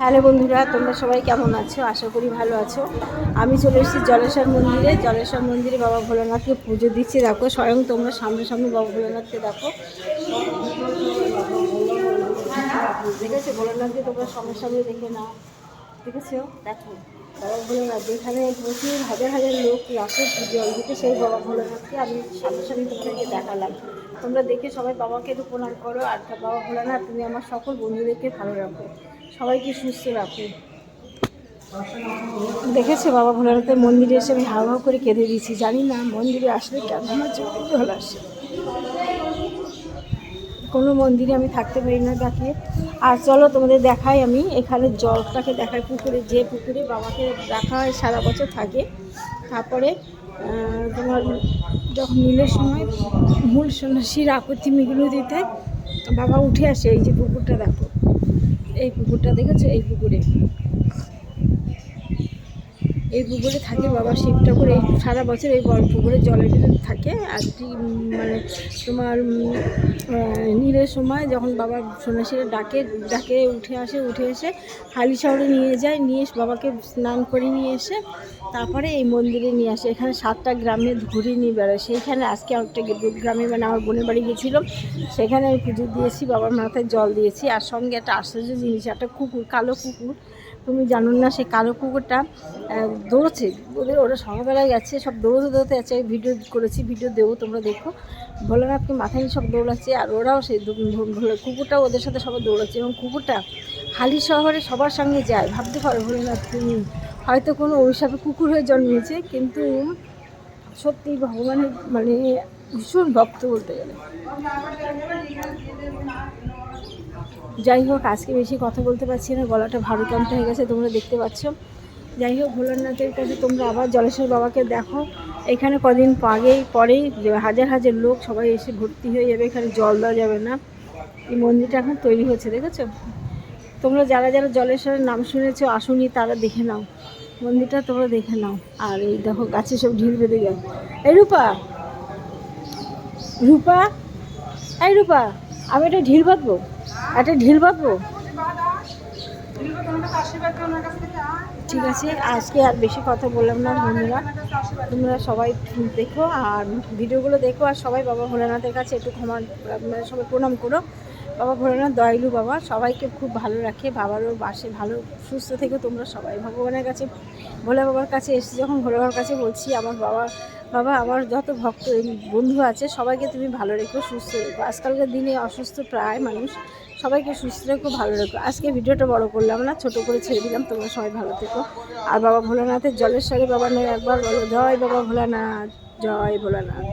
Hello বন্ধুরা, তোমরা সবাই কেমন আছো? আশা করি ভালো আছো। আমি চলে এসেছি জলেশ্বর মন্দিরে। জলেশ্বর মন্দিরে বাবা ভোলানাথকে পুজো দিচ্ছি। দেখো, স্বয়ং তোমরা সামনে বাবা ভোলানাথকে দেখো। দেখেছো ভোলানাথকে? তোমরা সামনে দেখে নাও। দেখেছো? দেখো বাবা ভোলানাথ, যেখানে প্রচুর হাজার লোক রাখে জল দিতে, সেই বাবা ভোলানাথকে আমি সামনে তোমাদেরকে দেখালাম। তোমরা দেখে সবাই বাবাকে একটু প্রণাম করো। আর বাবা ভোলানাথ, তুমি আমার সকল বন্ধুদেরকে ভালো রাখো, সবাইকে সুস্থ রাখো। দেখেছে বাবা ভোলানাথের মন্দিরে এসে আমি হাওয়া করে কেঁদে দিয়েছি। জানি না মন্দিরে আসলে কেন আমার চোখে জল আসে। কোনো মন্দিরে আমি থাকতে পারি না তাকিয়ে। আর চলো তোমাদের দেখাই, আমি এখানে জলটাকে দেখাই। পুকুরে, যে পুকুরে বাবাকে রাখা হয় সারা বছর থাকে। তারপরে তোমার যখন মিলের সময় মূল সন্ন্যাসীর আপত্তি মিগুলো দিতে বাবা উঠে আসে। এই যে পুকুরটা দেখো, এই পুকুরটা দেখেছো? এই পুকুরে থাকে বাবা শিব ঠাকুর। এই সারা বছর এই পুকুরে জলের ভিতরে থাকে। আর মানে তোমার নীলের সময় যখন বাবা সন্ন্যাসীরা ডাকে উঠে এসে হালি শহরে নিয়ে যায়, নিয়ে বাবাকে স্নান করে নিয়ে এসে তারপরে এই মন্দিরে নিয়ে আসে। এখানে 7টা গ্রামে ঘুরিয়ে নিয়ে বেড়ায়। সেইখানে আজকে একটা গ্রামে, মানে আমার বোনের বাড়ি গেছিলাম, সেখানে আমি পুজো দিয়েছি, বাবার মাথায় জল দিয়েছি। আর সঙ্গে একটা আশ্চর্য জিনিস, একটা কুকুর, কালো কুকুর। তুমি জানো না, সেই কালো কুকুরটা দৌড়চ্ছে। ওরা সকালবেলায় গেছে, সব দৌড়তে আছে। ভিডিও করেছি, ভিডিও দেবো, তোমরা দেখো। ভোলানাথকে মাথায় সব দৌড়াচ্ছে, আর ওরাও সেই কুকুরটাও ওদের সাথে সবাই দৌড়াচ্ছে। এবং কুকুরটা হালি শহরে সবার সঙ্গে যায়। ভাবতে পারো ভোলানাথ, তুমি হয়তো কোনো অভিশাপে কুকুর হয়ে জন্মেছে, কিন্তু সত্যি ভগবানের মানে ভীষণ ভক্ত বলতে গেলে। যাই হোক, আজকে বেশি কথা বলতে পারছি না, গলাটা ভারুকান্ত হয়ে গেছে, তোমরা দেখতে পাচ্ছ। যাই হোক, ভোলানাথের কাছে তোমরা আবার জলেশ্বর বাবাকে দেখো। এখানে কদিন পরেই হাজার লোক সবাই এসে ভর্তি হয়ে যাবে। এখানে জল দেওয়া যাবে না। এই মন্দিরটা এখন তৈরি হচ্ছে, দেখেছো? তোমরা যারা জলেশ্বরের নাম শুনেছো, আসুনি, তারা দেখে নাও মন্দিরটা, তোমরা দেখে নাও। আর এই দেখো গাছে সব ঢিল বেঁধে যায়। এই রূপা, এই রূপা, আমি একটা ঢিল বাঁধবো। ঠিক আছে, আজকে আর বেশি কথা বললাম না বন্ধুরা। তোমরা সবাই দেখো আর ভিডিওগুলো দেখো, আর সবাই বাবা ভোলানাথের কাছে একটু সবাই প্রণাম করো। বাবা ভোলানাথ দয়ালু বাবা, সবাইকে খুব ভালো রাখে। বাবারও বাসে ভালো, সুস্থ থেকে তোমরা সবাই ভগবানের কাছে, ভোলা বাবার কাছে এসে যখন ভোলা বাবার কাছে বলছি, আমার বাবা আমার যত ভক্ত বন্ধু আছে সবাইকে তুমি ভালো রেখো, সুস্থ রেখো। আজকালকার দিনে অসুস্থ প্রায় মানুষ, সবাইকে সুস্থ রেখো, ভালো রেখো। আজকে ভিডিওটা বড় করলাম না, ছোট করে ছেড়ে দিলাম। তোমরা সবাই ভালো থেকো। আর বাবা ভোলানাথের জলেশ্বরী বাবা নয় একবার বলো, জয় বাবা ভোলানাথ, জয় ভোলানাথ।